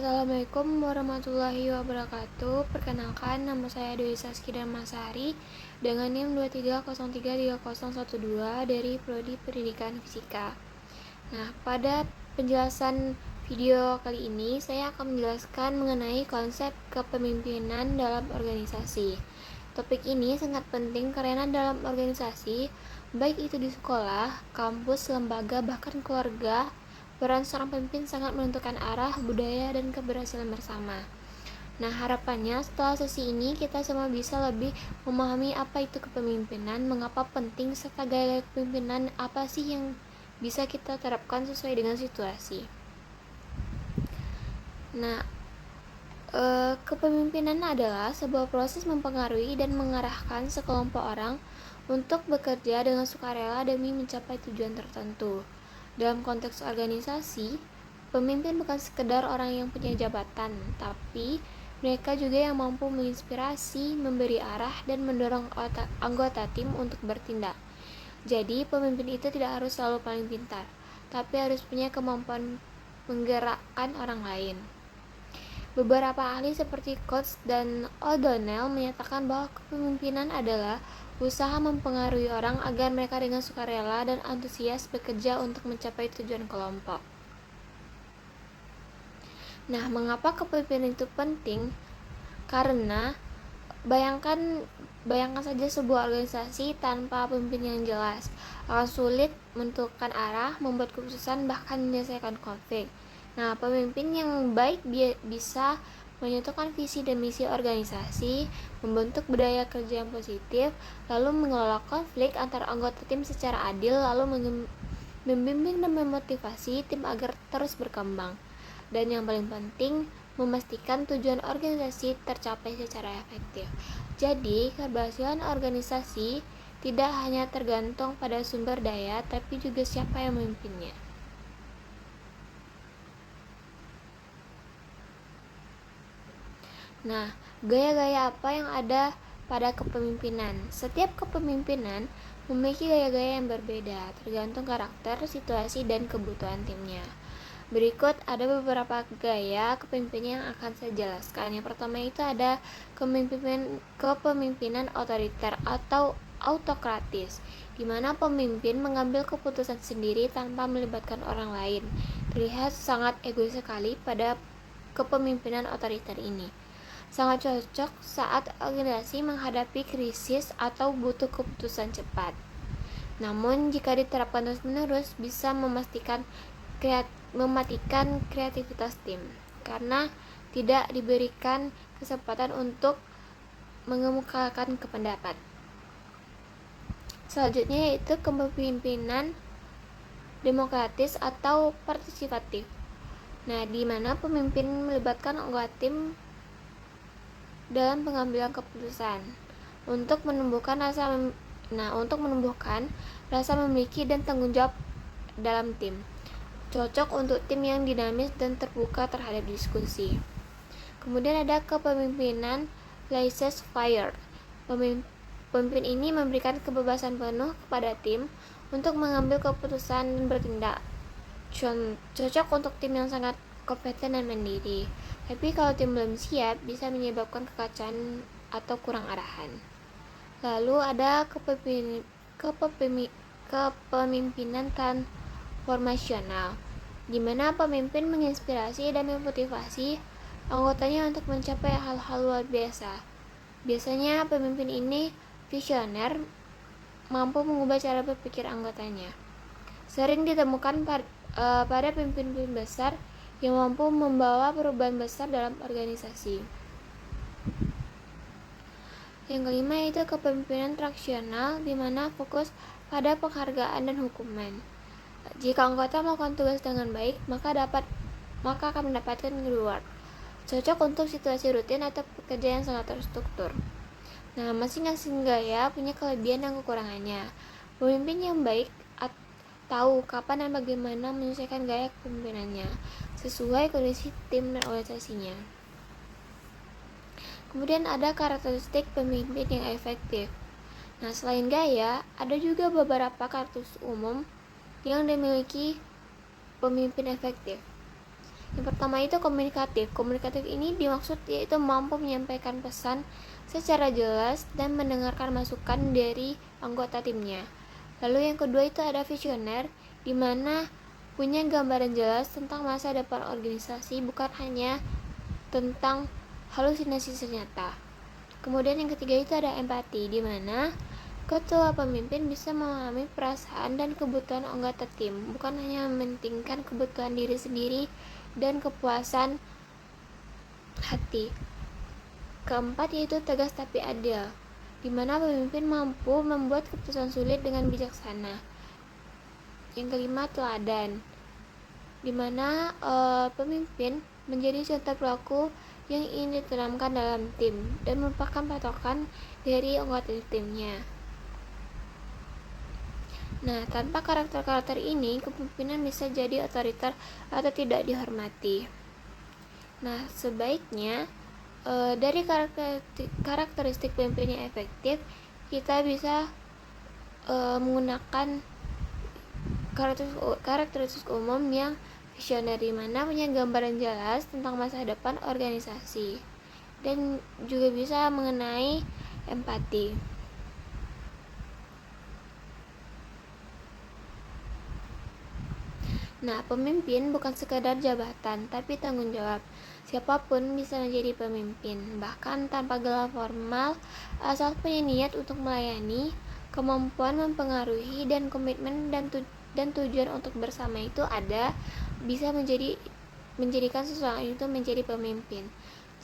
Assalamualaikum warahmatullahi wabarakatuh. Perkenalkan, nama saya Dewi Saski Darmasari dengan NIM 23033012 dari Prodi Pendidikan Fisika. Nah, pada penjelasan video kali ini saya akan menjelaskan mengenai konsep kepemimpinan dalam organisasi. Topik ini sangat penting karena dalam organisasi, baik itu di sekolah, kampus, lembaga, bahkan keluarga, peran seorang pemimpin sangat menentukan arah, budaya, dan keberhasilan bersama. Nah, harapannya setelah sesi ini kita semua bisa lebih memahami apa itu kepemimpinan, mengapa penting, serta gaya kepemimpinan apa sih yang bisa kita terapkan sesuai dengan situasi. Nah, kepemimpinan adalah sebuah proses mempengaruhi dan mengarahkan sekelompok orang untuk bekerja dengan sukarela demi mencapai tujuan tertentu. Dalam konteks organisasi, pemimpin bukan sekedar orang yang punya jabatan, tapi mereka juga yang mampu menginspirasi, memberi arah, dan mendorong anggota tim untuk bertindak. Jadi, pemimpin itu tidak harus selalu paling pintar, tapi harus punya kemampuan menggerakkan orang lain. Beberapa ahli seperti Coates dan O'Donnell menyatakan bahwa kepemimpinan adalah usaha mempengaruhi orang agar mereka dengan sukarela dan antusias bekerja untuk mencapai tujuan kelompok. Nah, mengapa kepemimpinan itu penting? Karena bayangkan saja sebuah organisasi tanpa pemimpin yang jelas akan sulit menentukan arah, membuat keputusan, bahkan menyelesaikan konflik. Nah, pemimpin yang baik bisa menentukan visi dan misi organisasi, membentuk budaya kerja yang positif, lalu mengelola konflik antar anggota tim secara adil, lalu membimbing dan memotivasi tim agar terus berkembang. Dan yang paling penting, memastikan tujuan organisasi tercapai secara efektif. Jadi, keberhasilan organisasi tidak hanya tergantung pada sumber daya, tapi juga siapa yang memimpinnya. Nah, gaya-gaya apa yang ada pada kepemimpinan? Setiap kepemimpinan memiliki gaya-gaya yang berbeda, tergantung karakter, situasi, dan kebutuhan timnya. Berikut ada beberapa gaya kepemimpinan yang akan saya jelaskan. Yang pertama itu ada kepemimpinan otoriter atau autokratis, di mana pemimpin mengambil keputusan sendiri tanpa melibatkan orang lain. Terlihat sangat egois sekali pada kepemimpinan otoriter ini. Sangat cocok saat organisasi menghadapi krisis atau butuh keputusan cepat. Namun, jika diterapkan terus-menerus, bisa mematikan kreativitas tim karena tidak diberikan kesempatan untuk mengemukakan pendapat. Selanjutnya yaitu kepemimpinan demokratis atau partisipatif. Nah, di mana pemimpin melibatkan anggota tim dalam pengambilan keputusan untuk menumbuhkan rasa memiliki dan tanggung jawab dalam tim. Cocok untuk tim yang dinamis dan terbuka terhadap diskusi. Kemudian ada kepemimpinan laissez-faire. Pemimpin ini memberikan kebebasan penuh kepada tim untuk mengambil keputusan dan bertindak. Cocok untuk tim yang sangat kompeten dan mandiri. Tapi kalau tim belum siap, bisa menyebabkan kekacauan atau kurang arahan. Lalu ada kepemimpinan transformasional, di mana pemimpin menginspirasi dan memotivasi anggotanya untuk mencapai hal-hal luar biasa. Biasanya pemimpin ini visioner, mampu mengubah cara berpikir anggotanya. Sering ditemukan pada pemimpin besar yang mampu membawa perubahan besar dalam organisasi. Yang kelima yaitu kepemimpinan transaksional, di mana fokus pada penghargaan dan hukuman. Jika anggota melakukan tugas dengan baik, maka akan mendapatkan reward. Cocok untuk situasi rutin atau pekerjaan yang sangat terstruktur. Nah, masing-masing gaya punya kelebihan dan kekurangannya. Pemimpin yang baik tahu kapan dan bagaimana menyesuaikan gaya kepemimpinannya sesuai kondisi tim dan organisasinya. Kemudian ada karakteristik pemimpin yang efektif. Nah, selain gaya, ada juga beberapa karakteristik umum yang dimiliki pemimpin efektif. Yang pertama itu komunikatif. Komunikatif ini dimaksud yaitu mampu menyampaikan pesan secara jelas dan mendengarkan masukan dari anggota timnya. Lalu yang kedua itu ada visioner, di mana punya gambaran jelas tentang masa depan organisasi, bukan hanya tentang halusinasi senyata. Kemudian yang ketiga itu ada empati, di mana ketua pemimpin bisa memahami perasaan dan kebutuhan anggota tim, bukan hanya mementingkan kebutuhan diri sendiri dan kepuasan hati. Keempat yaitu tegas tapi adil, di mana pemimpin mampu membuat keputusan sulit dengan bijaksana. Yang kelima teladan, di mana pemimpin menjadi contoh perilaku yang ingin ditanamkan dalam tim dan merupakan patokan dari anggota timnya. Nah, tanpa karakter-karakter ini, kepemimpinan bisa jadi otoriter atau tidak dihormati. Nah, sebaiknya dari karakteristik pemimpin yang efektif, kita bisa menggunakan karakteristik umum yang visioner, di mana punya gambaran jelas tentang masa depan organisasi dan juga bisa mengenai empati. Nah, pemimpin bukan sekadar jabatan, tapi tanggung jawab. Siapapun bisa menjadi pemimpin, bahkan tanpa gelar formal, asal punya niat untuk melayani, kemampuan mempengaruhi, dan komitmen dan tujuan untuk bersama itu ada, bisa menjadikan seseorang itu menjadi pemimpin.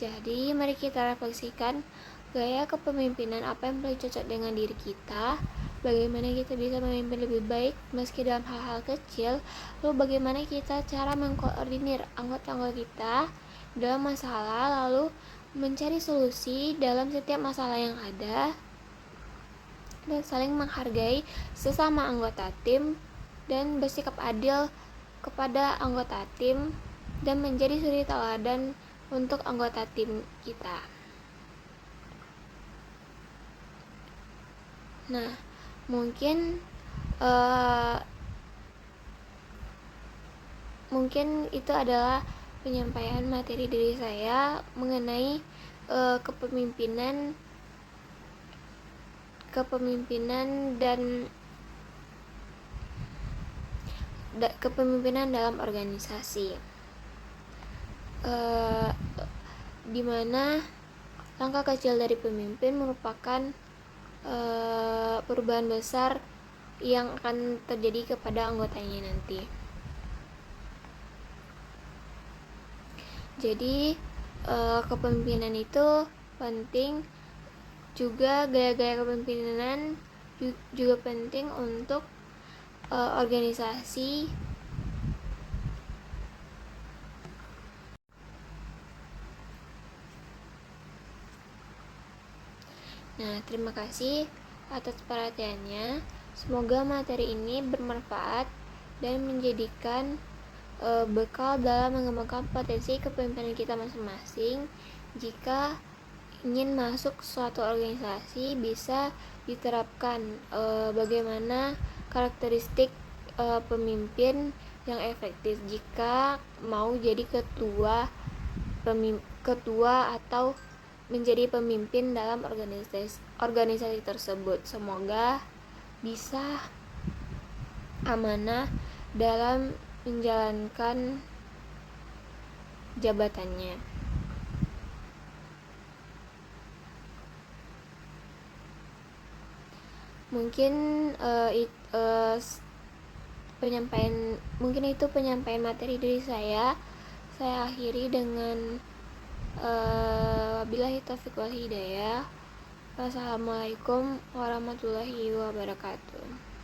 Jadi, mari kita refleksikan gaya kepemimpinan apa yang paling cocok dengan diri kita, bagaimana kita bisa memimpin lebih baik meski dalam hal-hal kecil, lalu bagaimana kita cara mengkoordinir anggota-anggota kita dalam masalah, lalu mencari solusi dalam setiap masalah yang ada, dan saling menghargai sesama anggota tim dan bersikap adil kepada anggota tim dan menjadi suri teladan untuk anggota tim kita. Nah, mungkin itu adalah penyampaian materi dari saya mengenai kepemimpinan dan kepemimpinan dalam organisasi, di mana langkah kecil dari pemimpin merupakan perubahan besar yang akan terjadi kepada anggotanya nanti. Jadi kepemimpinan itu penting, juga gaya-gaya kepemimpinan juga penting untuk organisasi. Nah, terima kasih atas perhatiannya. Semoga materi ini bermanfaat dan menjadikan bekal dalam mengembangkan potensi kepemimpinan kita masing-masing. Jika ingin masuk suatu organisasi, bisa diterapkan bagaimana karakteristik pemimpin yang efektif jika mau jadi ketua atau menjadi pemimpin dalam organisasi tersebut. Semoga bisa amanah dalam menjalankan jabatannya. Mungkin itu penyampaian materi dari saya. Saya akhiri dengan wabillahi taufiq wal hidayah. Wassalamualaikum warahmatullahi wabarakatuh.